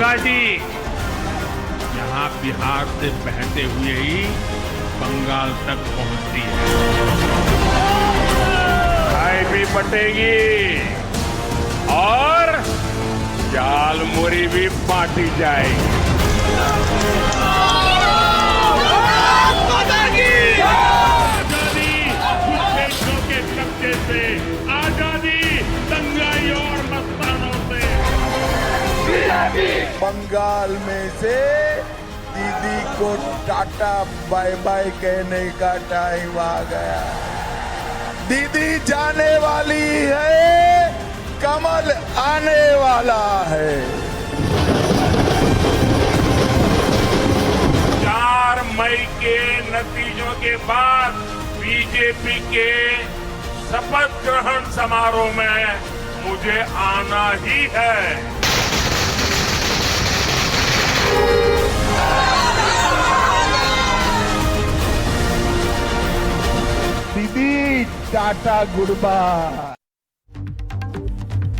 गंगा जी यहाँ बिहार से बहते हुए ही बंगाल तक पहुंचती है। चाय भी बटेगी और झालमुरी भी बांटी जाएगी। आजादी देशों के कब्जे से, आजादी दंगाई और मस्तानों से। बंगाल में से दीदी को टाटा बाय बाय कहने का टाइम आ गया। दीदी जाने वाली है, कमल आने वाला है। 4 मई के नतीजों के बाद बीजेपी के शपथ ग्रहण समारोह में मुझे आना ही है। दीदी टाटा गुड बाय।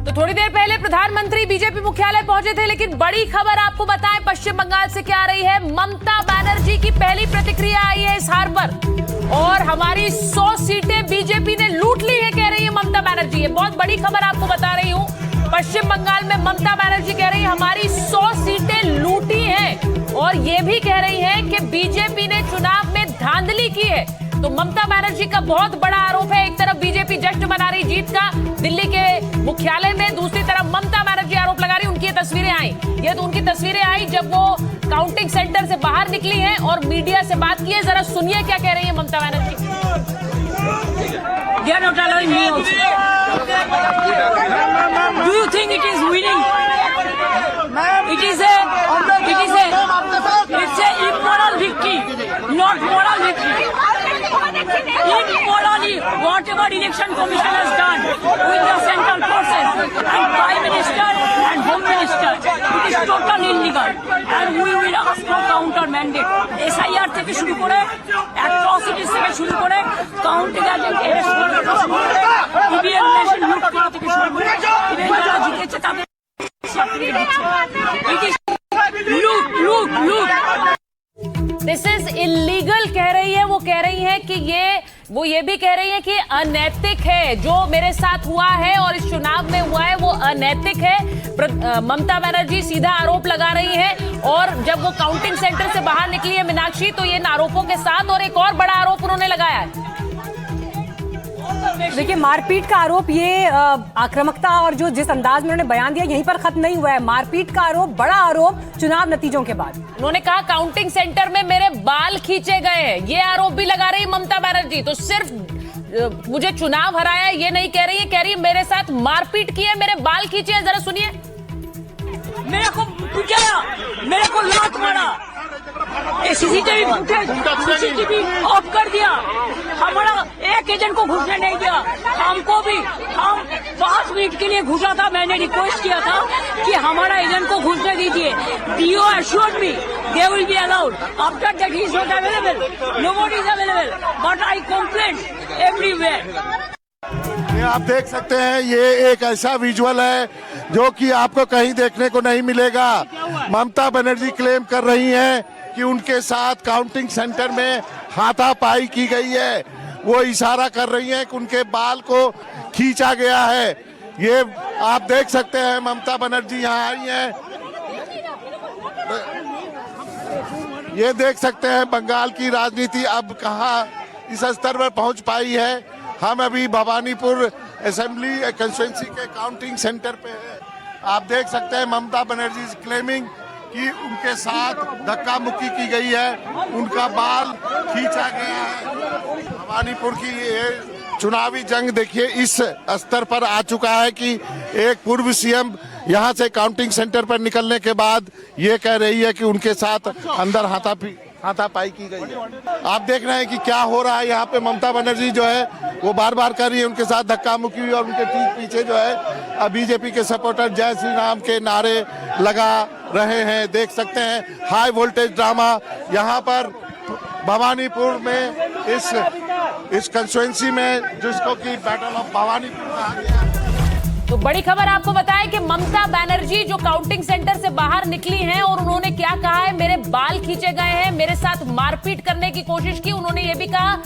तो थोड़ी देर पहले प्रधानमंत्री बीजेपी मुख्यालय पहुंचे थे, लेकिन बड़ी खबर आपको बताएं पश्चिम बंगाल से क्या आ रही है। ममता बनर्जी की पहली प्रतिक्रिया आई है इस हार पर और हमारी 100 सीटें बीजेपी ने लूट ली है, कह रही है ममता बनर्जी। ये बहुत बड़ी खबर आपको बता रही हूं। पश्चिम बंगाल में ममता बनर्जी कह रही है हमारी 100 सीटें लूटी हैं और ये भी कह रही है कि बीजेपी ने चुनाव में धांधली की है। तो ममता बनर्जी का बहुत बड़ा आरोप है। एक तरफ बीजेपी जश्न मना रही जीत का दिल्ली के मुख्यालय में, दूसरी तरफ ममता बनर्जी आरोप लगा रही। उनकी ये तस्वीरें आई, ये तो उनकी तस्वीरें आई जब वो काउंटिंग सेंटर से बाहर निकली हैं और मीडिया से बात की है। जरा सुनिए क्या कह रही है Mamata Banerjee. They are not allowing me also. Do you think it is winning? It's a immoral victory, not moral victory. Immorally, whatever election commission has done with the central forces and prime minister and home minister, it is totally illegal. And we will ask for counter mandate. SIR থেকে শুরু করে atrocities থেকে শুরু করে counting agent arrest করা থেকে শুরু করে ইভিএম মেশিন লুট করা থেকে শুরু করে ইভেন যারা জিতেছে তাদের সার্টিফিকেট দিচ্ছে। It is loot. This is illegal कह रही है। वो कह रही है कि वो ये भी कह रही है कि अनैतिक है जो मेरे साथ हुआ है और इस चुनाव में हुआ है, वो अनैतिक है। ममता बनर्जी सीधा आरोप लगा रही है और जब वो काउंटिंग सेंटर से बाहर निकली है मीनाक्षी, तो ये आरोपों के साथ और एक और बड़ा आरोप उन्होंने लगाया है। देखिए, मारपीट का आरोप, ये आक्रामकता और जो जिस अंदाज में उन्होंने बयान दिया यहीं पर खत्म नहीं हुआ है। मारपीट का आरोप, बड़ा आरोप चुनाव नतीजों के बाद। उन्होंने कहा काउंटिंग सेंटर में मेरे बाल खींचे गए हैं, ये आरोप भी लगा रही ममता बनर्जी। तो सिर्फ मुझे चुनाव हराया ये नहीं कह रही है, कह रही है मेरे साथ मारपीट की है, मेरे बाल खींचे हैं। जरा सुनिए। मेरे को पिटाया, मेरे को लात मारा, सीसीटीवी सीसीटीवी ऑफ कर दिया, हमारा एक एजेंट को घुसने नहीं दिया। हमको भी, हम 5 मिनट के लिए घुसा था, मैंने रिक्वेस्ट किया था कि हमारा एजेंट को घुसने दीजिए। DO assured me they will be allowed. After that he is not available, nobody is available, but I complained everywhere. ये आप देख सकते हैं, ये एक ऐसा विजुअल है जो कि आपको कहीं देखने को नहीं मिलेगा। ममता बनर्जी क्लेम कर रही हैं कि उनके साथ काउंटिंग सेंटर में हाथापाई की गई है। वो इशारा कर रही हैं कि उनके बाल को खींचा गया है। ये आप देख सकते हैं, ममता बनर्जी यहाँ आई हैं। ये देख सकते हैं बंगाल की राजनीति अब कहाँ इस स्तर पर पहुंच पाई है। हम अभी भवानीपुर असेंबली कंस्टिट्यूएंसी के काउंटिंग सेंटर पे हैं। आप देख सकते हैं ममता बनर्जी इज क्लेमिंग कि उनके साथ धक्का मुक्की की गई है, उनका बाल खींचा गया है। भवानीपुर की ये चुनावी जंग देखिए इस स्तर पर आ चुका है कि एक पूर्व सीएम यहां से काउंटिंग सेंटर पर निकलने के बाद ये कह रही है कि उनके साथ अंदर हाथापाई की गई है। आप देख रहे हैं कि क्या हो रहा है यहाँ पे। ममता बनर्जी जो है वो बार बार कर रही है उनके साथ धक्का मुक्की हुई और उनके ठीक पीछे जो है बीजेपी के सपोर्टर जय श्री राम के नारे लगा रहे हैं। देख सकते हैं हाई वोल्टेज ड्रामा यहाँ पर भवानीपुर में इस कंस्टिट्यूएंसी में, जिसको कि बैटल ऑफ भवानीपुर कहा गया। तो बड़ी खबर आपको बताएं कि ममता बनर्जी जो काउंटिंग सेंटर से बाहर निकली हैं और उन्होंने क्या कहा है, मेरे बाल खींचे गए हैं, मेरे साथ मारपीट करने की कोशिश की। उन्होंने ये भी कहा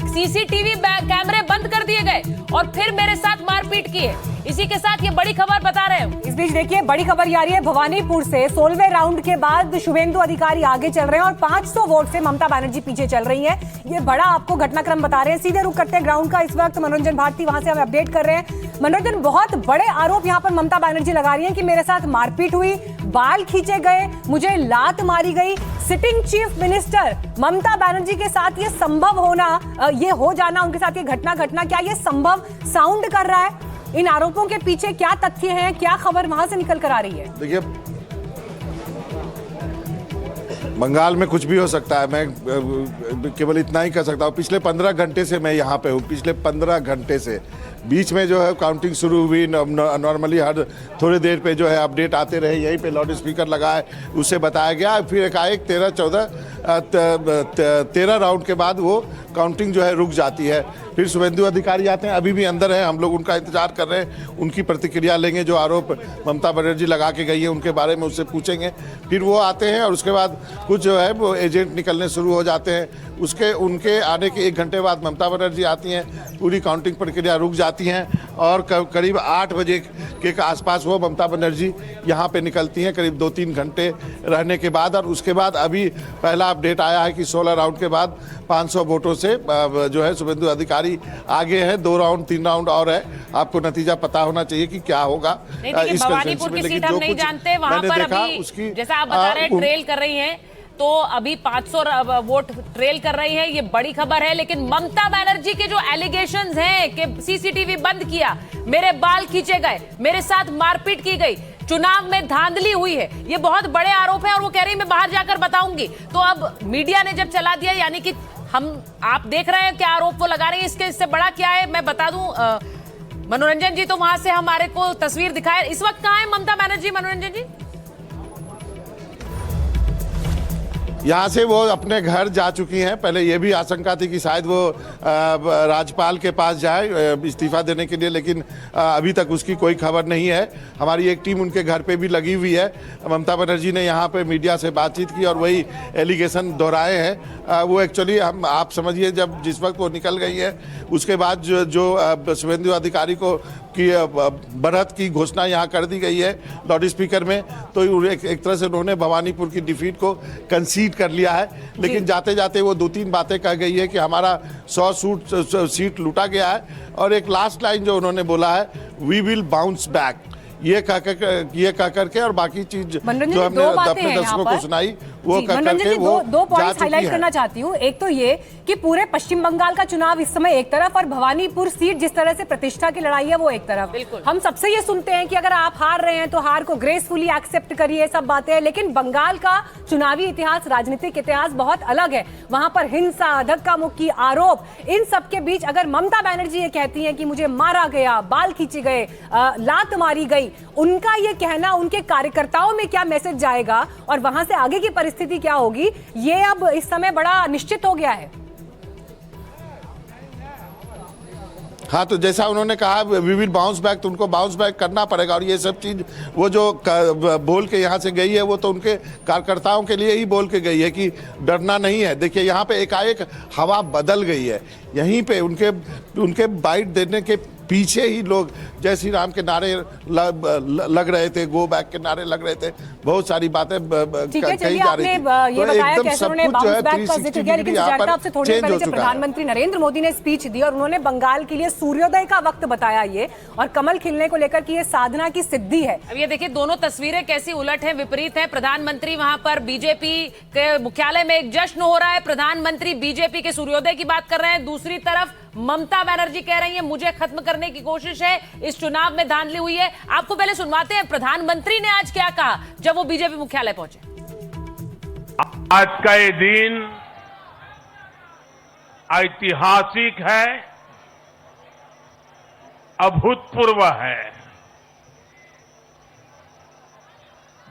सीसीटीवी कैमरे बंद कर दिए गए और फिर मेरे साथ मारपीट की है। इसी के साथ ये बड़ी खबर बता रहे हैं। इस बीच देखिए बड़ी खबर आ रही है भवानीपुर से। 16वें राउंड के बाद शुभेंदु अधिकारी आगे चल रहे हैं और 500 वोट से ममता बनर्जी पीछे चल रही हैं। ये बड़ा आपको घटनाक्रम बता रहे हैं। सीधे रुख करते हैं ग्राउंड का। इस वक्त मनोरंजन भारती वहां से हमें अपडेट कर रहे हैं। मनोरंजन, बहुत बड़े आरोप यहाँ पर ममता बनर्जी लगा रही है कि मेरे साथ मारपीट हुई, बाल खींचे गए, मुझे लात मारी गई। Sitting chief minister Mamata Banerjee के साथ ये संभव होना, ये हो जाना, उनके साथ ये घटना, क्या ये संभव साउंड कर रहा है? इन आरोपों के पीछे क्या तथ्य हैं, क्या खबर वहां से निकल कर आ रही है? देखिए, बंगाल में कुछ भी हो सकता है। मैं केवल इतना ही कर सकता हूँ। पिछले 15 घंटे से मैं यहाँ पे हूँ। पिछले 15 घंटे से बीच में जो है काउंटिंग शुरू हुई, नॉर्मली हर थोड़ी देर पे जो है अपडेट आते रहे। यहीं पे लाउड स्पीकर लगा है, उससे बताया गया। फिर एकाएक 13 राउंड के बाद वो काउंटिंग जो है रुक जाती है। फिर शुभेंदु अधिकारी आते हैं, अभी भी अंदर हैं, हम लोग उनका इंतजार कर रहे हैं। उनकी प्रतिक्रिया लेंगे। जो आरोप ममता बनर्जी लगा के गई है उनके बारे में उससे पूछेंगे। फिर वो आते हैं और उसके बाद कुछ जो है वो एजेंट निकलने शुरू हो जाते हैं। उनके आने के 1 घंटे बाद ममता बनर्जी आती हैं, पूरी काउंटिंग प्रक्रिया रुक जाती हैं और करीब 8 बजे के आसपास वो ममता बनर्जी यहाँ पे निकलती हैं, करीब 2-3 घंटे रहने के बाद। और उसके बाद अभी पहला अपडेट आया है कि 16 राउंड के बाद 500 वोटों से जो है शुभेंदु अधिकारी आगे हैं। 2 राउंड 3 राउंड और है। आपको नतीजा पता होना चाहिए कि क्या होगा इस भवानीपुर की सीट हम नहीं जानते। वहां पर अभी जैसा आप बता रहे हैं ट्रेल कर रही हैं, तो अभी 500 वोट ट्रेल कर रही है। ये बड़ी खबर है। लेकिन ममता बनर्जी के जो एलिगेशंस हैं कि सीसीटीवी बंद किया, मेरे बाल खींचे गए, मेरे साथ मारपीट की गई, चुनाव में धांधली हुई है, ये बहुत बड़े आरोप हैं और वो कह रही मैं बाहर जाकर बताऊंगी। तो अब मीडिया ने जब चला दिया, यानी कि आप देख रहे हैं क्या आरोप वो लगा रही है, इससे बड़ा क्या है मैं बता दूं। मनोरंजन जी तो वहां से हमारे को तस्वीर दिखाए। इस वक्त कहां है ममता बनर्जी? मनोरंजन जी, यहाँ से वो अपने घर जा चुकी हैं। पहले ये भी आशंका थी कि शायद वो राज्यपाल के पास जाए इस्तीफा देने के लिए, लेकिन अभी तक उसकी कोई खबर नहीं है। हमारी एक टीम उनके घर पे भी लगी हुई है। ममता बनर्जी ने यहाँ पे मीडिया से बातचीत की और वही एलिगेशन दोहराए हैं। वो एक्चुअली आप समझिए, जब जिस वक्त वो निकल गई है उसके बाद जो शुभेंदु अधिकारी को कि बढ़त की घोषणा यहाँ कर दी गई है लाउड स्पीकर में, तो एक तरह से उन्होंने भवानीपुर की डिफीट को कंसीड कर लिया है। लेकिन जाते जाते वो 2-3 बातें कह गई है कि हमारा 100 सीट लूटा गया है। और एक लास्ट लाइन जो उन्होंने बोला है, वी विल बाउंस बैक, ये कह करके और बाकी चीज जो हमने अपने दर्शकों को सुनाई वो कह करके वो दो पॉइंट्स हाईलाइट करना चाहती हूँ। एक तो ये कि पूरे पश्चिम बंगाल का चुनाव इस समय एक तरफ और भवानीपुर सीट जिस तरह से प्रतिष्ठा की लड़ाई है वो एक तरफ। हम सबसे ये सुनते हैं कि अगर आप हार रहे हैं तो हार को ग्रेसफुली एक्सेप्ट करिए, सब बातें हैं। लेकिन बंगाल का चुनावी इतिहास, राजनीतिक इतिहास बहुत अलग है। वहां पर हिंसा, धक्का मुक्की, आरोप, इन सब के बीच अगर ममता बनर्जी ये कहती हैं कि मुझे मारा गया, बाल खींचे गए, लात मारी गई, उनका ये कहना उनके कार्यकर्ताओं में क्या मैसेज जाएगा और वहां से आगे की परिस्थिति क्या होगी, ये अब इस समय बड़ा निश्चित हो गया है। हाँ, तो जैसा उन्होंने कहा वी विल बाउंस बैक, तो उनको बाउंस बैक करना पड़ेगा। और ये सब चीज़ वो जो बोल के यहाँ से गई है वो तो उनके कार्यकर्ताओं के लिए ही बोल के गई है कि डरना नहीं है। देखिए यहाँ पे एकाएक हवा बदल गई है। यहीं पे उनके बाइट देने के पीछे ही लोग जय श्री राम के नारे लग रहे थे, गो बैक के नारे लग रहे थे, बहुत सारी बातें कही जा रही थी। तो एकदम सब कुछ जो है 360 डिग्री यहाँ पर चेंज हो चुका है। प्रधानमंत्री नरेंद्र मोदी ने स्पीच दी और उन्होंने बंगाल के लिए सूर्योदय का वक्त बताया ये, और कमल खिलने को लेकर की ये साधना की सिद्धि है। अब ये देखिए दोनों तस्वीरें कैसी उलट हैं, विपरीत हैं। प्रधानमंत्री वहां पर बीजेपी के मुख्यालय में एक जश्न हो रहा है, प्रधानमंत्री बीजेपी के सूर्योदय की बात कर रहे हैं। दूसरी तरफ ममता बनर्जी कह रही है मुझे खत्म करने की कोशिश है, इस चुनाव में धांधली हुई है। आपको पहले सुनवाते हैं प्रधानमंत्री ने आज क्या कहा जब वो बीजेपी मुख्यालय पहुंचे। आज का ये दिन ऐतिहासिक है, अभूतपूर्व है।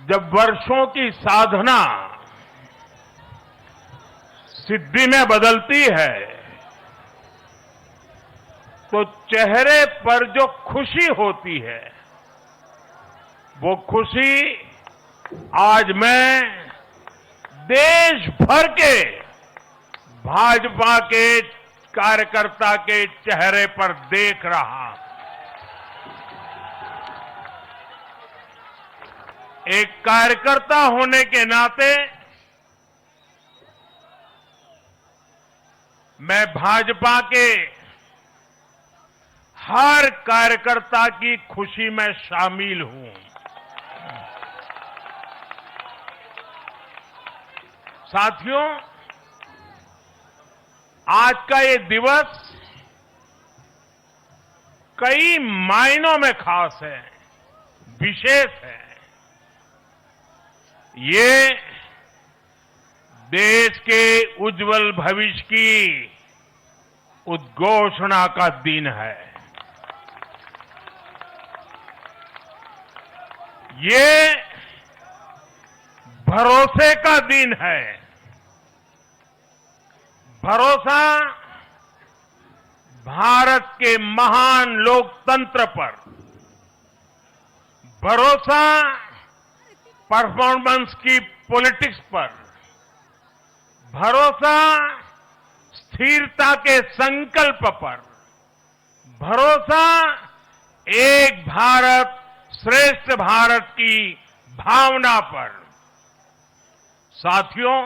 जब वर्षों की साधना सिद्धि में बदलती है तो चेहरे पर जो खुशी होती है, वो खुशी आज मैं देश भर के भाजपा के कार्यकर्ता के चेहरे पर देख रहा हूं। एक कार्यकर्ता होने के नाते मैं भाजपा के हर कार्यकर्ता की खुशी में शामिल हूं। साथियों, आज का ये दिवस कई मायनों में खास है, विशेष है। ये देश के उज्जवल भविष्य की उद्घोषणा का दिन है। ये भरोसे का दिन है। भरोसा भारत के महान लोकतंत्र पर, भरोसा परफॉर्मेंस की पॉलिटिक्स पर, भरोसा स्थिरता के संकल्प पर, भरोसा एक भारत श्रेष्ठ भारत की भावना पर। साथियों,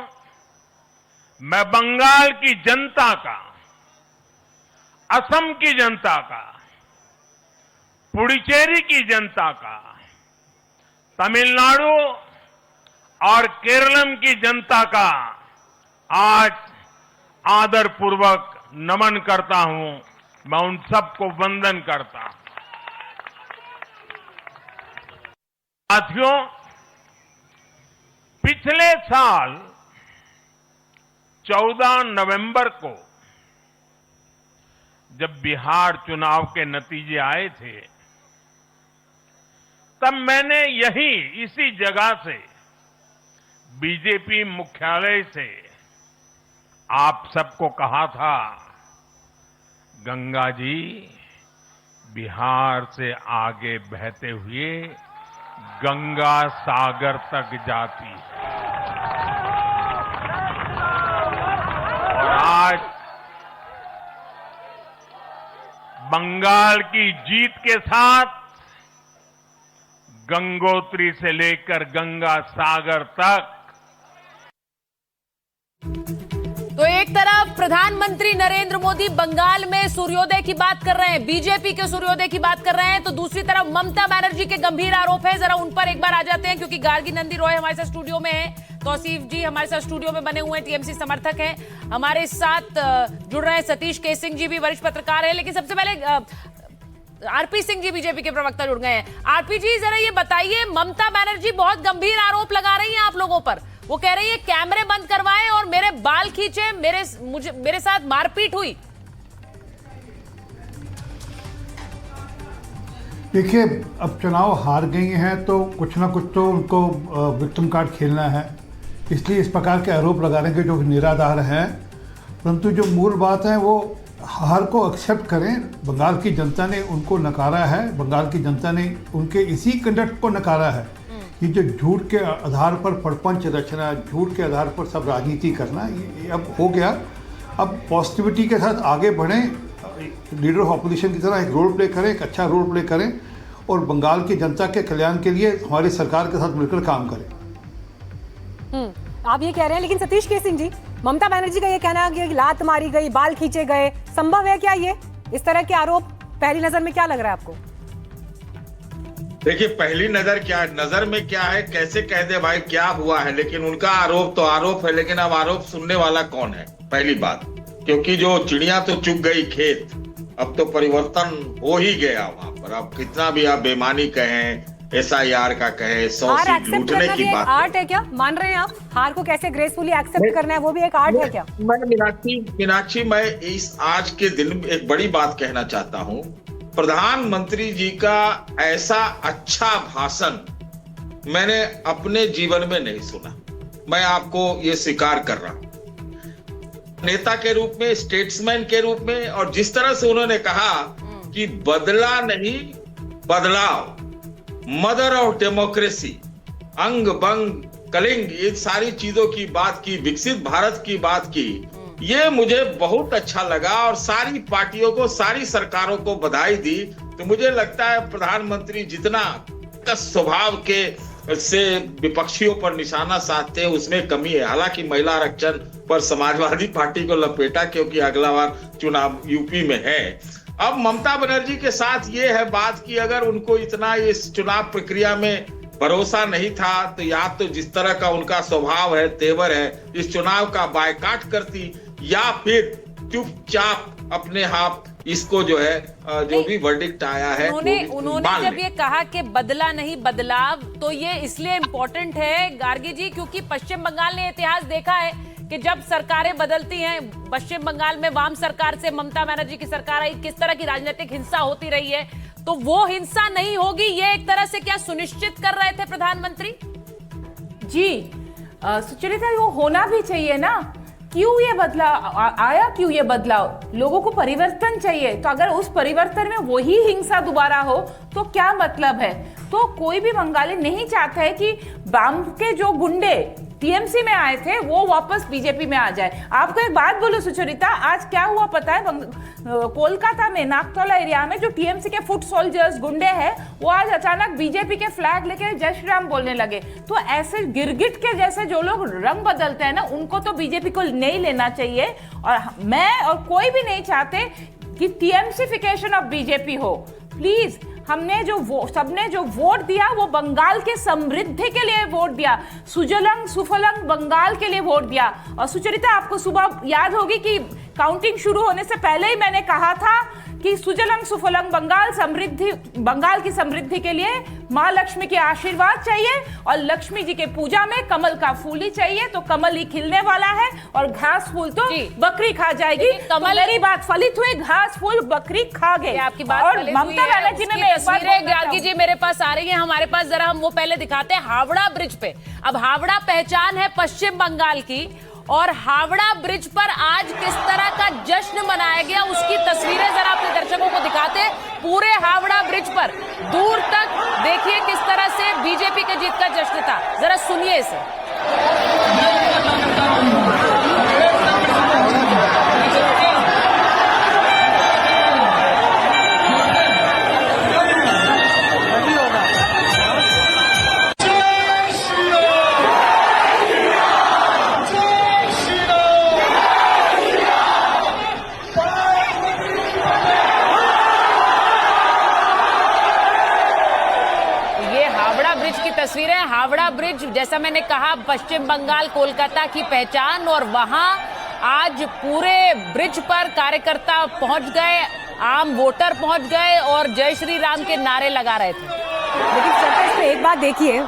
मैं बंगाल की जनता का, असम की जनता का, पुडुचेरी की जनता का, तमिलनाडु और केरलम की जनता का आज आदरपूर्वक नमन करता हूं। मैं उन सबको वंदन करता हूं। साथियों, पिछले साल 14 नवंबर को जब बिहार चुनाव के नतीजे आए थे, तब मैंने इसी जगह से, बीजेपी मुख्यालय से आप सबको कहा था, गंगा जी बिहार से आगे बहते हुए गंगा सागर तक जाती है। और आज बंगाल की जीत के साथ गंगोत्री से लेकर गंगा सागर तक। तो एक तरफ प्रधानमंत्री नरेंद्र मोदी बंगाल में सूर्योदय की बात कर रहे हैं, बीजेपी के सूर्योदय की बात कर रहे हैं, तो दूसरी तरफ ममता बनर्जी के गंभीर आरोप है। जरा उन पर एक बार आ जाते हैं, क्योंकि गार्गी नंदी रॉय हमारे साथ स्टूडियो में है। तौसीफ जी हमारे साथ स्टूडियो में बने हुए हैं, टीएमसी समर्थक हैं। हमारे साथ जुड़ रहे हैं सतीश के सिंह जी भी वरिष्ठ पत्रकार है। लेकिन सबसे पहले आरपी सिंह जी बीजेपी के प्रवक्ता जुड़ गए हैं। आरपी जी, जरा ये बताइए, ममता बनर्जी बहुत गंभीर आरोप लगा रही हैं आप लोगों पर। वो कह रही है कैमरे बंद करवाए और मेरे बाल खींचे, मेरे साथ मारपीट हुई। देखिए, अब चुनाव हार गई हैं तो कुछ ना कुछ तो उनको विक्टिम कार्ड खेलना है, इसलिए इस प्रकार के आरोप लगा रहे हैं जो निराधार हैं। परंतु जो मूल बात है वो हार को एक्सेप्ट करें। बंगाल की जनता ने उनको नकारा है, बंगाल की जनता ने उनके इसी कंडक्ट को नकारा है कि जो झूठ के आधार पर प्रपंच रचना, झूठ के आधार पर सब राजनीति करना, ये अब हो गया। अब पॉजिटिविटी के साथ आगे बढ़ें, लीडर ऑफ ऑपोजिशन की तरह एक रोल प्ले करें, एक अच्छा रोल प्ले करें और बंगाल की जनता के कल्याण के लिए हमारी सरकार के साथ मिलकर काम करें। आप ये कह रहे हैं, लेकिन सतीश के सिंह जी, ममता बनर्जी का ये कहना है कि लात मारी गई, बाल खींचे गए, संभव है क्या ये? इस तरह के आरोप पहली नजर में क्या लग रहा है आपको? देखिए, पहली नजर क्या है, नजर में क्या है, कैसे कह दे भाई क्या हुआ है, लेकिन उनका आरोप तो आरोप है। लेकिन अब आरोप सुनने वाला कौन है, पहली बात, क्योंकि जो चिड़िया तो चुग गई खेत, अब तो परिवर्तन हो ही गया वहां पर। अब कितना भी आप बेईमानी कहें, SIR का कहें, 100 सीट लूटने की बात, आर्ट है क्या? मान रहे हैं आप हार को कैसे ग्रेसफुली एक्सेप्ट करना है, वो भी एक आर्ट है क्या? मीनाक्षी, मैं इस आज के दिन एक बड़ी बात कहना चाहता हूं। प्रधानमंत्री जी का ऐसा अच्छा भाषण मैंने अपने जीवन में नहीं सुना, मैं आपको ये स्वीकार कर रहा हूं। नेता के रूप में, स्टेट्समैन के रूप में, और जिस तरह से उन्होंने कहा कि बदला नहीं बदलाव, मदर ऑफ डेमोक्रेसी, अंग बंग कलिंग, ये सारी चीजों की बात की, विकसित भारत की बात की, ये मुझे बहुत अच्छा लगा और सारी पार्टियों को, सारी सरकारों को बधाई दी। तो मुझे लगता है प्रधानमंत्री जितना स्वभाव के से विपक्षियों पर निशाना साधते हैं उसमें कमी है। हालांकि महिला आरक्षण पर समाजवादी पार्टी को लपेटा क्योंकि अगला बार चुनाव यूपी में है। अब ममता बनर्जी के साथ ये है बात कि अगर उनको इतना इस चुनाव प्रक्रिया में भरोसा नहीं था तो या तो जिस तरह का उनका स्वभाव है, तेवर है, इस चुनाव का बायकाट करती, या फिर चुपचाप अपने हाथ इसको जो है जो भी वर्डिक्ट आया है उन्होंने जब ये कहा कि बदला नहीं बदलाव, तो ये इसलिए इम्पोर्टेंट है गार्गी जी क्योंकि पश्चिम बंगाल ने इतिहास देखा है कि जब सरकारें बदलती हैं, पश्चिम बंगाल में वाम सरकार से ममता बनर्जी की सरकार आई, किस तरह की राजनीतिक हिंसा होती रही है। तो वो हिंसा नहीं होगी, ये एक तरह से क्या सुनिश्चित कर रहे थे प्रधानमंत्री जी? सुचरिता, वो होना भी चाहिए ना। क्यों ये बदलाव आया, क्यों ये बदलाव? लोगों को परिवर्तन चाहिए, तो अगर उस परिवर्तन में वही हिंसा दोबारा हो तो क्या मतलब है? तो कोई भी बंगाली नहीं चाहता है कि वाम के जो गुंडे टीएमसी में आए थे वो वापस बीजेपी में आ जाए। आपको एक बात बोलो सुचरिता, आज क्या हुआ पता है? कोलकाता में नागतला एरिया में जो टीएमसी के फुट सोल्जर्स गुंडे हैं वो आज अचानक बीजेपी के फ्लैग लेके जय श्री राम बोलने लगे। तो ऐसे गिरगिट के जैसे जो लोग रंग बदलते हैं ना, उनको तो बीजेपी को नहीं लेना चाहिए। और मैं और कोई भी नहीं चाहते कि टीएमसीफिकेशन ऑफ बीजेपी हो। प्लीज, हमने सबने जो वोट दिया वो बंगाल के समृद्धि के लिए वोट दिया, सुजलंग सुफलंग बंगाल के लिए वोट दिया। और सुचरिता, आपको सुबह याद होगी कि काउंटिंग शुरू होने से पहले ही मैंने कहा था कि सुजलंग सुफलंग बंगाल की समृद्धि के लिए माँ लक्ष्मी के आशीर्वाद चाहिए और लक्ष्मी जी के पूजा में कमल का फूल ही चाहिए। तो कमल ही खिलने वाला है और घास फूल तो बकरी खा जाएगी। कमल, मेरी बात फलित हुई, घास फूल बकरी खा गई। आपकी बात और ममता बनर्जी ने गार्गी जी मेरे पास आ रही है, हमारे पास, जरा हम वो पहले दिखाते हैं हावड़ा ब्रिज पे। अब हावड़ा पहचान है पश्चिम बंगाल की, और हावड़ा ब्रिज पर आज किस तरह का जश्न मनाया गया उसकी तस्वीरें जरा अपने दर्शकों को दिखाते हैं। पूरे हावड़ा ब्रिज पर दूर तक देखिए किस तरह से बीजेपी के जीत का जश्न था, जरा सुनिए इसे। तस्वीरें हावड़ा ब्रिज, जैसा मैंने कहा पश्चिम बंगाल कोलकाता की पहचान, और वहां आज पूरे ब्रिज पर कार्यकर्ता पहुंच गए, आम वोटर पहुंच गए और जय श्री राम के नारे लगा रहे थे। लेकिन सरकार पे एक बात देखिए,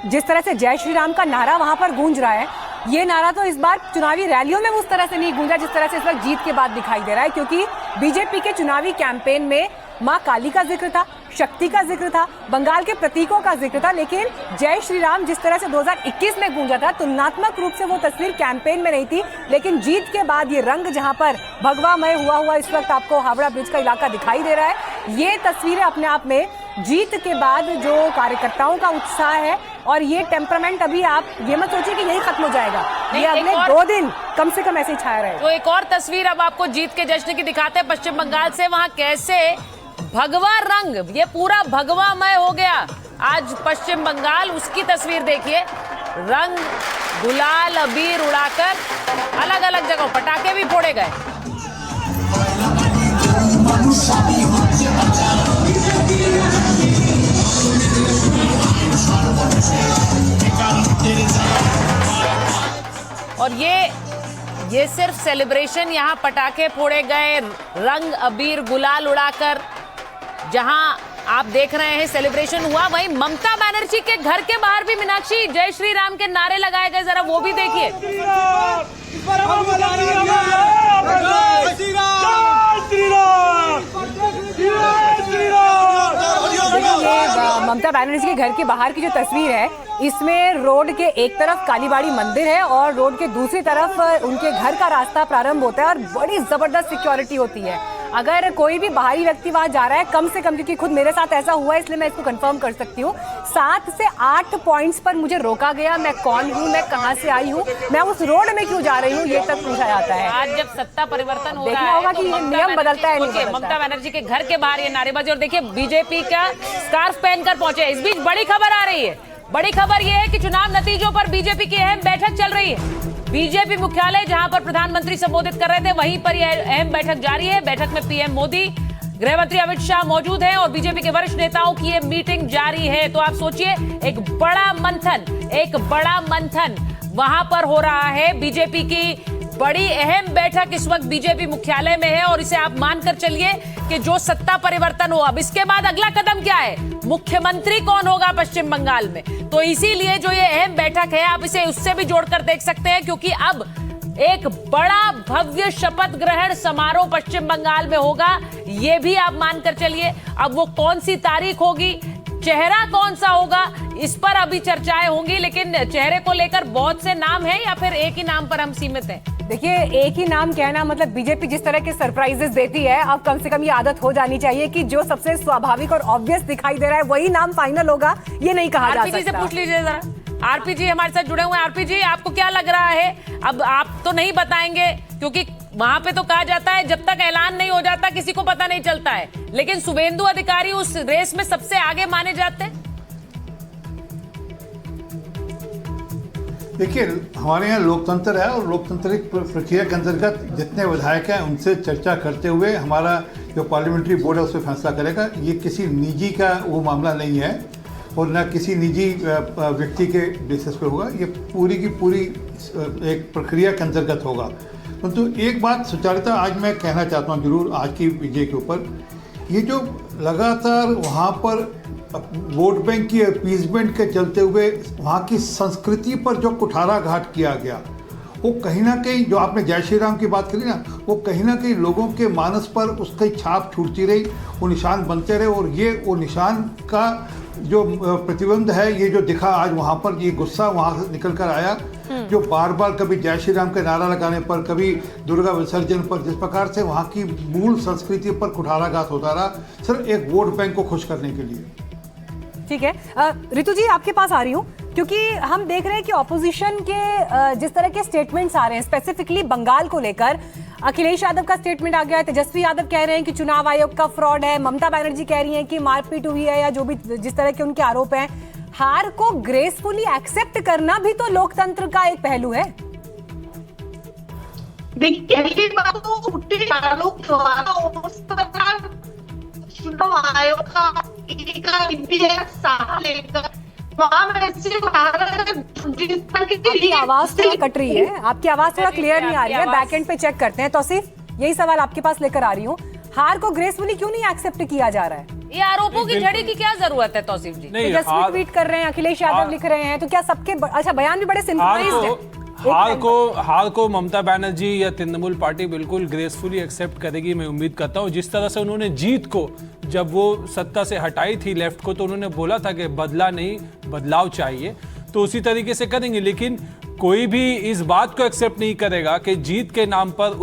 जिस तरह से जय श्री राम का नारा वहां पर गूंज रहा है, ये नारा तो इस बार चुनावी रैलियों में उस तरह से नहीं गूंजा जिस तरह से इस वक्त जीत के बाद दिखाई दे रहा है, क्योंकि बीजेपी के चुनावी कैंपेन में मां काली का जिक्र था, शक्ति का जिक्र था, बंगाल के प्रतीकों का जिक्र था, लेकिन जय श्री राम जिस तरह से 2021 में गूंजा था, तुलनात्मक रूप से वो तस्वीर कैंपेन में नहीं थी। लेकिन जीत के बाद ये रंग जहां पर भगवामय हुआ इस वक्त आपको हावड़ा ब्रिज का इलाका दिखाई दे रहा है। ये तस्वीरें अपने आप में जीत के बाद जो कार्यकर्ताओं का उत्साह है और ये टेम्परामेंट, अभी आप ये मत सोचिए कि यही खत्म हो जाएगा, ये अगले 2 दिन कम से कम ऐसे ही छाया रहेगा। तो एक और तस्वीर अब आपको जीत के जश्न की दिखाते हैं पश्चिम बंगाल से। वहां कैसे भगवा रंग, ये पूरा भगवामय हो गया आज पश्चिम बंगाल, उसकी तस्वीर देखिए। रंग गुलाल अबीर उड़ाकर अलग अलग जगह पटाखे भी फोड़े गए। और ये सिर्फ सेलिब्रेशन, यहाँ पटाखे फोड़े गए, रंग अबीर गुलाल उड़ाकर जहां आप देख रहे हैं सेलिब्रेशन हुआ, वहीं ममता बनर्जी के घर के बाहर भी मीनाक्षी जय श्री राम के नारे लगाए गए, जरा वो भी देखिए। ये ममता बनर्जी के घर के बाहर की जो तस्वीर है, इसमें रोड के एक तरफ कालीबाड़ी मंदिर है और रोड के दूसरी तरफ उनके घर का रास्ता प्रारंभ होता है और बड़ी जबरदस्त सिक्योरिटी होती है। अगर कोई भी बाहरी व्यक्ति वहां जा रहा है, कम से कम, क्योंकि खुद मेरे साथ ऐसा हुआ है इसलिए मैं इसको कंफर्म कर सकती हूँ, 7 से 8 पॉइंट्स पर मुझे रोका गया। मैं कौन हूँ, मैं कहाँ से आई हूँ, मैं उस रोड में क्यों जा रही हूँ, ये तक पूछा जाता है। आज जब सत्ता परिवर्तन हो देखना रहा है होगा कि ये नियम बदलता है, नहीं सोचिए, बदलता ममता बनर्जी के घर के बाहर ये नारेबाजी, और देखिए बीजेपी का स्कार्फ पहनकर पहुंचे। इस बीच बड़ी खबर आ रही है। बड़ी खबर यह है कि चुनाव नतीजों पर बीजेपी की अहम बैठक चल रही है। बीजेपी मुख्यालय जहां पर प्रधानमंत्री संबोधित कर रहे थे, वहीं पर यह अहम बैठक जारी है। बैठक में पीएम मोदी, गृह मंत्री अमित शाह मौजूद हैं और बीजेपी के वरिष्ठ नेताओं की ये मीटिंग जारी है। तो आप सोचिए, एक बड़ा मंथन वहां पर हो रहा है। बीजेपी की बड़ी अहम बैठक इस वक्त बीजेपी मुख्यालय में है और इसे आप मानकर चलिए कि जो सत्ता परिवर्तन हो, अब इसके बाद अगला कदम क्या है, मुख्यमंत्री कौन होगा पश्चिम बंगाल में। तो इसीलिए जो ये अहम बैठक है, आप इसे उससे भी जोड़कर देख सकते हैं, क्योंकि अब एक बड़ा भव्य शपथ ग्रहण समारोह पश्चिम बंगाल में होगा। ये भी आप मानकर चलिए। अब वो कौन सी तारीख होगी, चेहरा कौन सा होगा, इस पर अभी चर्चाएं होंगी। लेकिन चेहरे को लेकर बहुत से नाम हैं या फिर एक ही नाम पर हम सीमित हैं? देखिए, एक ही नाम कहना मतलब बीजेपी जिस तरह के सरप्राइजेस देती है, अब कम से कम ये आदत हो जानी चाहिए कि जो सबसे स्वाभाविक और ऑब्वियस दिखाई दे रहा है वही नाम फाइनल होगा। ये नहीं कहा जा सकता। आरपी जी से पूछ लीजिए जरा। आरपी जी हमारे साथ जुड़े हुए हैं। आरपी जी, आपको क्या लग रहा है? अब आप तो नहीं बताएंगे, क्योंकि वहां पे तो कहा जाता है जब तक ऐलान नहीं हो जाता किसी को पता नहीं चलता है, लेकिन शुभेंदु अधिकारी उस रेस में सबसे आगे माने जाते हैं। देखिए, हमारे यहाँ लोकतंत्र है और लोकतांत्रिक प्रक्रिया के अंतर्गत जितने विधायक हैं उनसे चर्चा करते हुए हमारा जो पार्लियामेंट्री बोर्ड है उसमें फैसला करेगा। ये किसी निजी का वो मामला नहीं है और न किसी निजी व्यक्ति के बेसिस पे होगा। ये पूरी की पूरी एक प्रक्रिया के अंतर्गत होगा। परंतु एक बात सुचारिता आज मैं कहना चाहता हूँ जरूर आज की विजय के ऊपर, ये जो लगातार वहाँ पर वोट बैंक की अपीजमेंट के चलते हुए वहाँ की संस्कृति पर जो कुठाराघात किया गया, वो कहीं ना कहीं, जो आपने जय श्री राम की बात करी ना, वो कहीं ना कहीं लोगों के मानस पर उसकी छाप छूटती रही, वो निशान बनते रहे। और ये वो निशान का जो प्रतिबंध है, ये जो दिखा आज वहाँ पर, ये गुस्सा वहाँ से निकल कर आया, जो बार बार कभी जय श्री राम के नारा लगाने पर, कभी दुर्गा विसर्जन पर, जिस प्रकार से वहाँ की मूल संस्कृति पर कुठाराघात होता रहा, सिर्फ एक वोट बैंक को खुश करने के लिए। ठीक है, रितु जी आपके पास आ रही हूँ, क्योंकि हम देख रहे हैं कि ऑपोजिशन के जिस तरह के स्टेटमेंट्स आ रहे हैं स्पेसिफिकली बंगाल को लेकर, अखिलेश यादव का स्टेटमेंट आ गया है, तेजस्वी यादव कह रहे हैं कि चुनाव आयोग का फ्रॉड है, ममता बनर्जी कह रही हैं कि मारपीट हुई है या जो भी जिस तरह के उनके आरोप हैं। हार को ग्रेसफुली एक्सेप्ट करना भी तो लोकतंत्र का एक पहलू है। देखिए, बात तो उठे आरोप चुनाव आयोग का सहारा लेकर आपकी आवाज थोड़ा कट रही है, आपकी आवाज थोड़ा क्लियर नहीं आ रही है। बैकएंड पे चेक करते हैं। तौसीफ, यही सवाल आपके पास लेकर आ रही हूँ, हार को ग्रेसफुली क्यों नहीं एक्सेप्ट किया जा रहा है? ये आरोपों की झड़ी की क्या जरूरत है तौसीफ जी? तेजस्वी ट्वीट कर रहे हैं, अखिलेश यादव लिख रहे हैं, तो क्या सबके अच्छा बयान भी बड़े सिंक्रोनाइज्ड हैं? हार को ममता बनर्जी या तृणमूल पार्टी बिल्कुल ग्रेसफुली एक्सेप्ट करेगी, मैं उम्मीद करता हूँ। जिस तरह से उन्होंने जीत को, जब वो सत्ता से हटाई थी लेफ्ट को, तो उन्होंने बोला था कि बदला नहीं, बदलाव चाहिए, तो उसी तरीके से करेंगे। लेकिन कोई भी इस बात को एक्सेप्ट नहीं करेगा कि जीत के नाम पर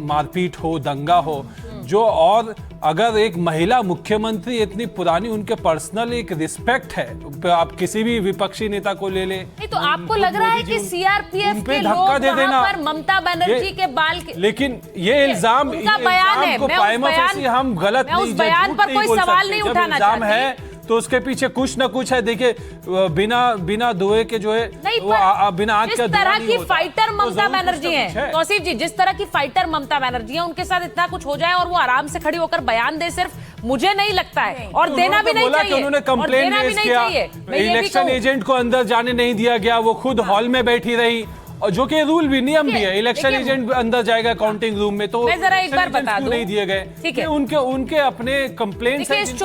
मारपीट हो, दंगा हो, जो और अगर एक महिला मुख्यमंत्री इतनी पुरानी, उनके पर्सनल एक रिस्पेक्ट है, आप किसी भी विपक्षी नेता को ले ले। नहीं तो आपको लग रहा है कि सीआरपीएफ के लोग वहां पर ममता बनर्जी के बाल के, लेकिन ये इल्जाम उनका बयान है, हम गलत नहीं, उस बयान पर कोई सवाल नहीं उठाना चाहती, तो उसके पीछे कुछ ना कुछ है। देखिए, बिना धुए के जो है, बिना आग के, जिस तरह की फाइटर ममता बनर्जी हैं, तौसीफ जी, जिस तरह की फाइटर ममता बनर्जी हैं, उनके साथ इतना कुछ हो जाए और वो आराम से खड़ी होकर बयान दे, सिर्फ मुझे नहीं लगता है, और देना भी नहीं चाहिए। उन्होंने कंप्लेंट रेज किया, इलेक्शन एजेंट को अंदर जाने नहीं दिया गया, वो खुद हॉल में बैठी रही, और जो कि रूल भी, नियम भी है, इलेक्शन एजेंट अंदर जाएगा काउंटिंग रूम में, तो मैं जरा एक बार बता दूं, नहीं दिए गए। ठीक है, उनके अपने कंप्लेंट्स हैं। इस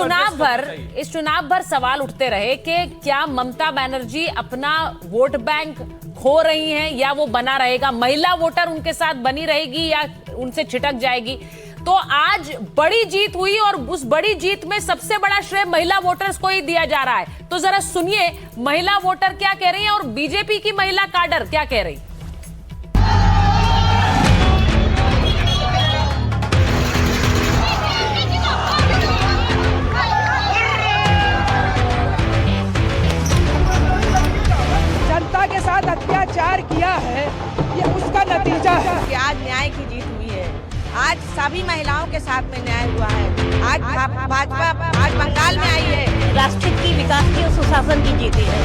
चुनाव भर सवाल उठते रहे कि क्या ममता बनर्जी अपना वोट बैंक खो रही हैं या वो बना रहेगा, महिला वोटर उनके साथ बनी रहेगी या उनसे छिटक जाएगी। तो आज बड़ी जीत हुई और उस बड़ी जीत में सबसे बड़ा श्रेय महिला वोटर्स को ही दिया जा रहा है। तो जरा सुनिए महिला वोटर क्या कह रही हैं और बीजेपी की महिला काडर क्या कह रही। जनता के साथ अत्याचार किया है, ये उसका नतीजा है कि आज न्याय की जीत हुई है। आज सभी महिलाओं के साथ में न्याय हुआ है। आज भाजपा आज बंगाल में आई है। राष्ट्र की विकास की और सुशासन की जीत है।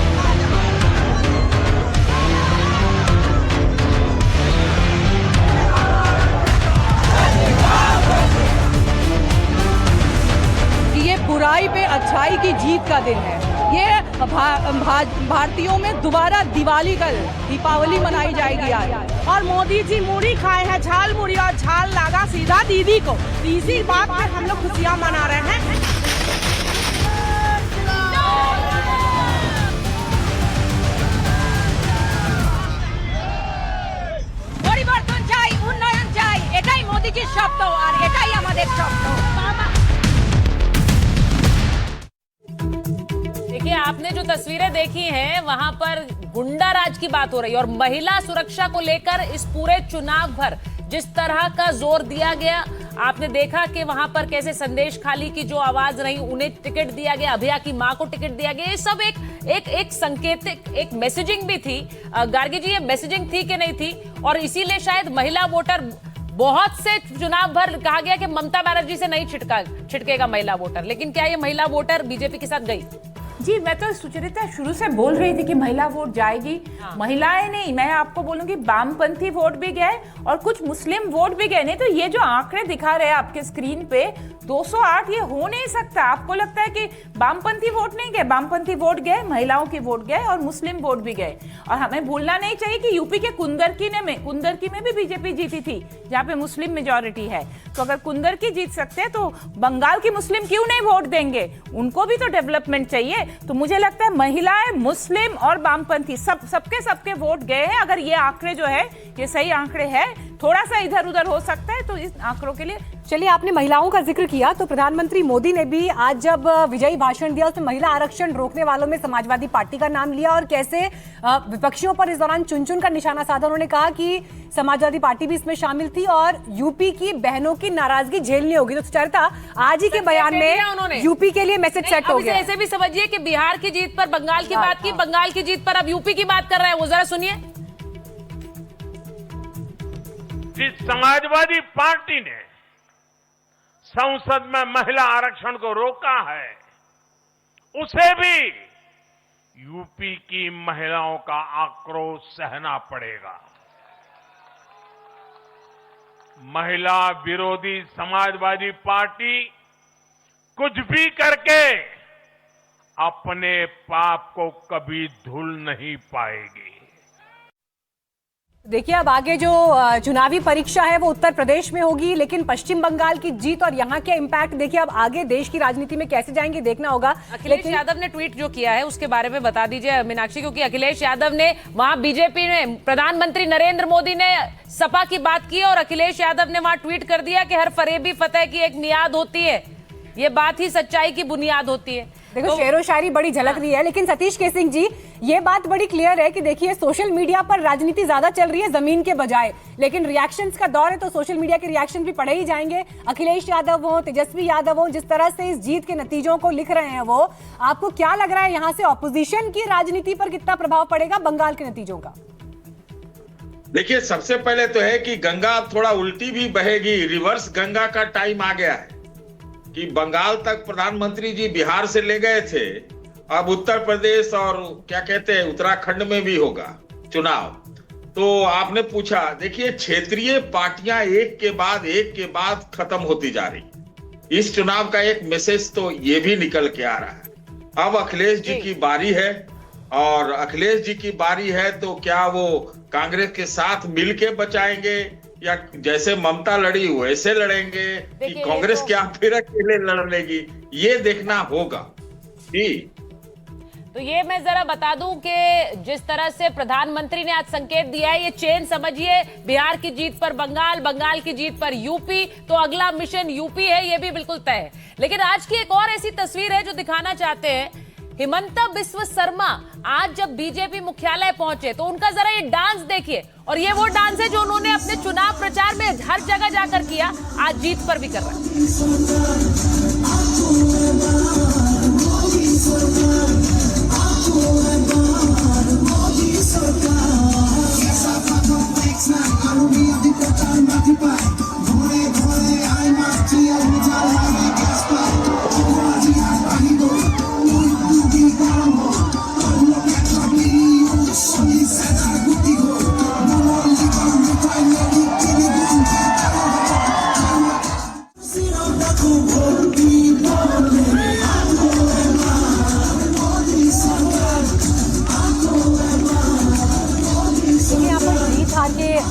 ये बुराई पे अच्छाई की जीत का दिन है। ये भारतीयों में दोबारा दिवाली कल दीपावली मनाई जाएगी आज। और मोदी जी मूढ़ी खाए हैं, झाल मुड़ी और झाल लागा सीधा दीदी को। इसी बात पे हम लोग खुशियां मना रहे हैं। পরিবর্তন চাই, উন্নয়ন চাই, এটাই মোদিজির শব্দ আর এটাই আমাদের শব্দ। देखिए आपने जो तस्वीरें देखी हैं वहां पर गुंडा राज की बात हो रही है और महिला सुरक्षा को लेकर इस पूरे चुनाव भर जिस तरह का जोर दिया गया, आपने देखा कि वहां पर कैसे संदेश खाली की जो आवाज रही उन्हें टिकट दिया गया, अभिया की मां को टिकट दिया गया। ये सब एक संकेतिक एक मैसेजिंग भी थी। गार्गी जी, ये मैसेजिंग थी कि नहीं थी? और इसीलिए शायद महिला वोटर बहुत से चुनाव भर कहा गया कि ममता बनर्जी से नहीं छिटकेगा महिला वोटर, लेकिन क्या ये महिला वोटर बीजेपी के साथ गई? जी, मैं तो सुचरिता शुरू से बोल रही थी कि महिला वोट जाएगी। महिलाएं नहीं, मैं आपको बोलूंगी वामपंथी वोट भी गए और कुछ मुस्लिम वोट भी गए। नहीं तो ये जो आंकड़े दिखा रहे हैं आपके स्क्रीन पे 208, ये हो नहीं सकता। आपको लगता है कि वामपंथी वोट नहीं गए? वामपंथी वोट गए, महिलाओं के वोट गए और मुस्लिम वोट भी गए। और हमें भूलना नहीं चाहिए कि यूपी के कुंदरकी में भी बीजेपी जीती थी, जहाँ पे मुस्लिम मेजोरिटी है। तो अगर कुंदरकी जीत सकते हैं तो बंगाल की मुस्लिम क्यों नहीं वोट देंगे? उनको भी तो डेवलपमेंट चाहिए। तो मुझे लगता है महिलाएं, मुस्लिम और वामपंथी सबके वोट गए हैं। अगर ये आंकड़े जो है ये सही आंकड़े हैं, थोड़ा सा इधर उधर हो सकता है तो इस आंकड़ों के लिए। चलिए, आपने महिलाओं का जिक्र किया तो प्रधानमंत्री मोदी ने भी आज जब विजयी भाषण दिया उसमें महिला आरक्षण रोकने वालों में समाजवादी पार्टी का नाम लिया और कैसे विपक्षियों पर इस दौरान चुन कर निशाना साधा। उन्होंने कहा कि समाजवादी पार्टी भी इसमें शामिल थी और यूपी की बहनों की नाराजगी झेलनी होगी। तो चर्चा आज ही के बयान में यूपी के लिए मैसेज सेट हो गया। ऐसे भी समझिए कि बिहार की जीत पर बंगाल की बात की, बंगाल की जीत पर अब यूपी की बात कर रहे हैं। वो जरा सुनिए। जिस समाजवादी पार्टी ने संसद में महिला आरक्षण को रोका है, उसे भी यूपी की महिलाओं का आक्रोश सहना पड़ेगा। महिला विरोधी समाजवादी पार्टी कुछ भी करके अपने पाप को कभी धुल नहीं पाएगी। देखिए, अब आगे जो चुनावी परीक्षा है वो उत्तर प्रदेश में होगी, लेकिन पश्चिम बंगाल की जीत और यहाँ के इम्पैक्ट देखिए अब आगे देश की राजनीति में कैसे जाएंगे देखना होगा। अखिलेश यादव ने ट्वीट जो किया है उसके बारे में बता दीजिए मीनाक्षी, क्योंकि अखिलेश यादव ने वहां बीजेपी में प्रधानमंत्री नरेंद्र मोदी ने सपा की बात की और अखिलेश यादव ने वहां ट्वीट कर दिया कि हर फरेबी फतेह की एक मियाद होती है, ये बात ही सच्चाई की बुनियाद होती है। देखो तो, शेरो शायरी बड़ी झलक रही है, लेकिन सतीश के सिंह जी ये बात बड़ी क्लियर है कि देखिए सोशल मीडिया पर राजनीति ज्यादा चल रही है जमीन के बजाय, लेकिन रिएक्शंस का दौर है तो सोशल मीडिया के रिएक्शन भी पढ़े ही जाएंगे। अखिलेश यादव हो, तेजस्वी यादव हो, जिस तरह से इस जीत के नतीजों को लिख रहे हैं, वो आपको क्या लग रहा है यहाँ से ऑपोजिशन की राजनीति पर कितना प्रभाव पड़ेगा बंगाल के नतीजों का? देखिए, सबसे पहले तो है कि गंगा अब थोड़ा उल्टी भी बहेगी, रिवर्स गंगा का टाइम आ गया है कि बंगाल तक प्रधानमंत्री जी बिहार से ले गए थे, अब उत्तर प्रदेश और क्या कहते हैं उत्तराखंड में भी होगा चुनाव। तो आपने पूछा, देखिए क्षेत्रीय पार्टियां एक के बाद खत्म होती जा रही। इस चुनाव का एक मैसेज तो ये भी निकल के आ रहा है। अब अखिलेश जी की बारी है और अखिलेश जी की बारी है तो क्या वो कांग्रेस के साथ मिलके बचाएंगे या जैसे ममता लड़ी वैसे लड़ेंगे कि कांग्रेस क्या फिर अकेले लड़ लेगी, ये देखना होगा। तो ये मैं जरा बता दूं कि जिस तरह से प्रधानमंत्री ने आज संकेत दिया है, ये चेन समझिए, बिहार की जीत पर बंगाल, बंगाल की जीत पर यूपी, तो अगला मिशन यूपी है, ये भी बिल्कुल तय है। लेकिन आज की एक और ऐसी तस्वीर है जो दिखाना चाहते हैं। हिमंता बिस्वा शर्मा आज जब बीजेपी मुख्यालय पहुंचे तो उनका जरा ये डांस देखिए, और ये वो डांस है जो उन्होंने अपने चुनाव प्रचार में हर जगह जाकर किया, आज जीत पर भी कर रहे हैं।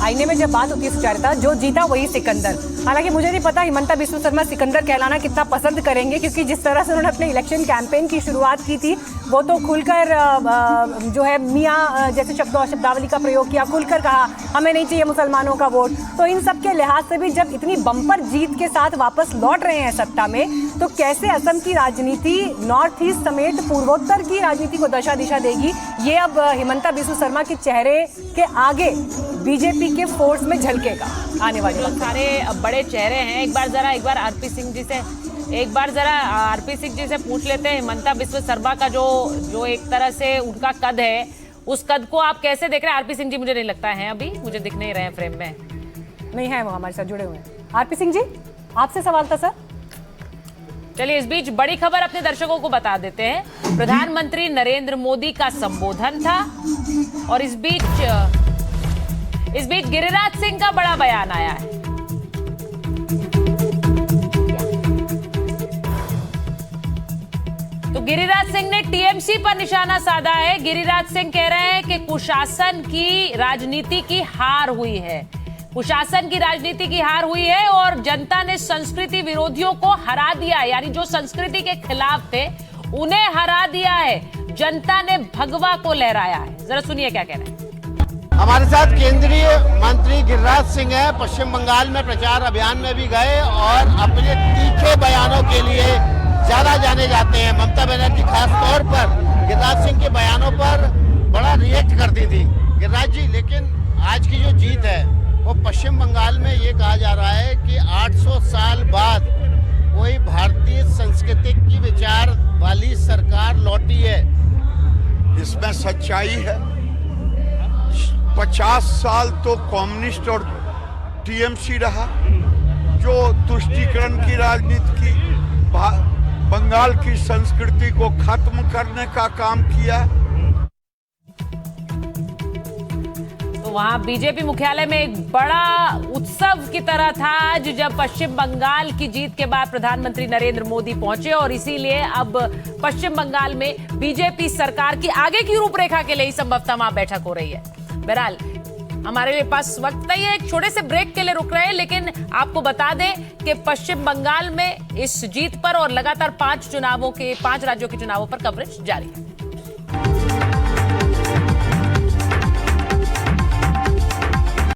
आईने में जब बात होती है सुचारिता, जो जीता वही सिकंदर। हालांकि मुझे नहीं पता हिमंता बिस्वा शर्मा सिकंदर कहलाना कितना पसंद करेंगे, क्योंकि जिस तरह से उन्होंने अपने इलेक्शन कैंपेन की शुरुआत की थी वो तो खुलकर जो है मियाँ जैसे शब्दावली का प्रयोग किया, खुलकर कहा हमें नहीं चाहिए मुसलमानों का वोट। तो इन सब के लिहाज से भी जब इतनी बम्पर जीत के साथ वापस लौट रहे हैं सत्ता में, तो कैसे असम की राजनीति नॉर्थ ईस्ट समेत पूर्वोत्तर की राजनीति को दशा दिशा देगी, ये अब हिमंता बिस्वा शर्मा के चेहरे के आगे बीजेपी के फोर्स में झलकेगा आने वाले वक्त। सारे बड़े चेहरे हैं। एक बार आरपी सिंह जी से पूछ लेते हैं, हिमंता बिस्वा शर्मा का जो एक तरह से उनका कद है, उस कद को आप कैसे देख रहे हैं? आरपी सिंह जी मुझे नहीं लगता है, अभी मुझे दिख नहीं रहे हैं फ्रेम में। नहीं है, वो हमारे साथ जुड़े हुए हैं। आरपी सिंह जी, आपसे सवाल था सर। चलिए, इस बीच बड़ी खबर अपने दर्शकों को बता देते हैं। प्रधानमंत्री नरेंद्र मोदी का संबोधन था, और इस बीच गिरिराज सिंह का बड़ा बयान आया है। तो गिरिराज सिंह ने टीएमसी पर निशाना साधा है। गिरिराज सिंह कह रहे हैं कि कुशासन की राजनीति की हार हुई है, कुशासन की राजनीति की हार हुई है, और जनता ने संस्कृति विरोधियों को हरा दिया, यानी जो संस्कृति के खिलाफ थे उन्हें हरा दिया है। जनता ने भगवा को लहराया है। जरा सुनिए क्या कह रहे हैं। हमारे साथ केंद्रीय मंत्री गिरिराज सिंह है, पश्चिम बंगाल में प्रचार अभियान में भी गए और अपने तीखे बयानों के लिए ज्यादा जाने जाते हैं। ममता बनर्जी खास तौर पर गिरिराज सिंह के बयानों पर बड़ा रिएक्ट करती थी। गिरिराज जी, लेकिन आज की जो जीत है वो पश्चिम बंगाल में ये कहा जा रहा है कि 800 साल बाद कोई भारतीय संस्कृति की विचार वाली सरकार लौटी है। इसमें सच्चाई है। 50 साल तो कम्युनिस्ट और टीएमसी रहा, जो तुष्टीकरण की राजनीति की, बंगाल की संस्कृति को खत्म करने का काम किया। तो वहां बीजेपी मुख्यालय में एक बड़ा उत्सव की तरह था आज, जब पश्चिम बंगाल की जीत के बाद प्रधानमंत्री नरेंद्र मोदी पहुंचे, और इसीलिए अब पश्चिम बंगाल में बीजेपी सरकार की आगे की रूपरेखा के लिए संभवतः वहां बैठक हो रही है। बहरहाल, हमारे पास वक्त नहीं है, एक छोटे से ब्रेक के लिए रुक रहे हैं, लेकिन आपको बता दें कि पश्चिम बंगाल में इस जीत पर और लगातार 5 राज्यों के चुनावों पर कवरेज जारी है।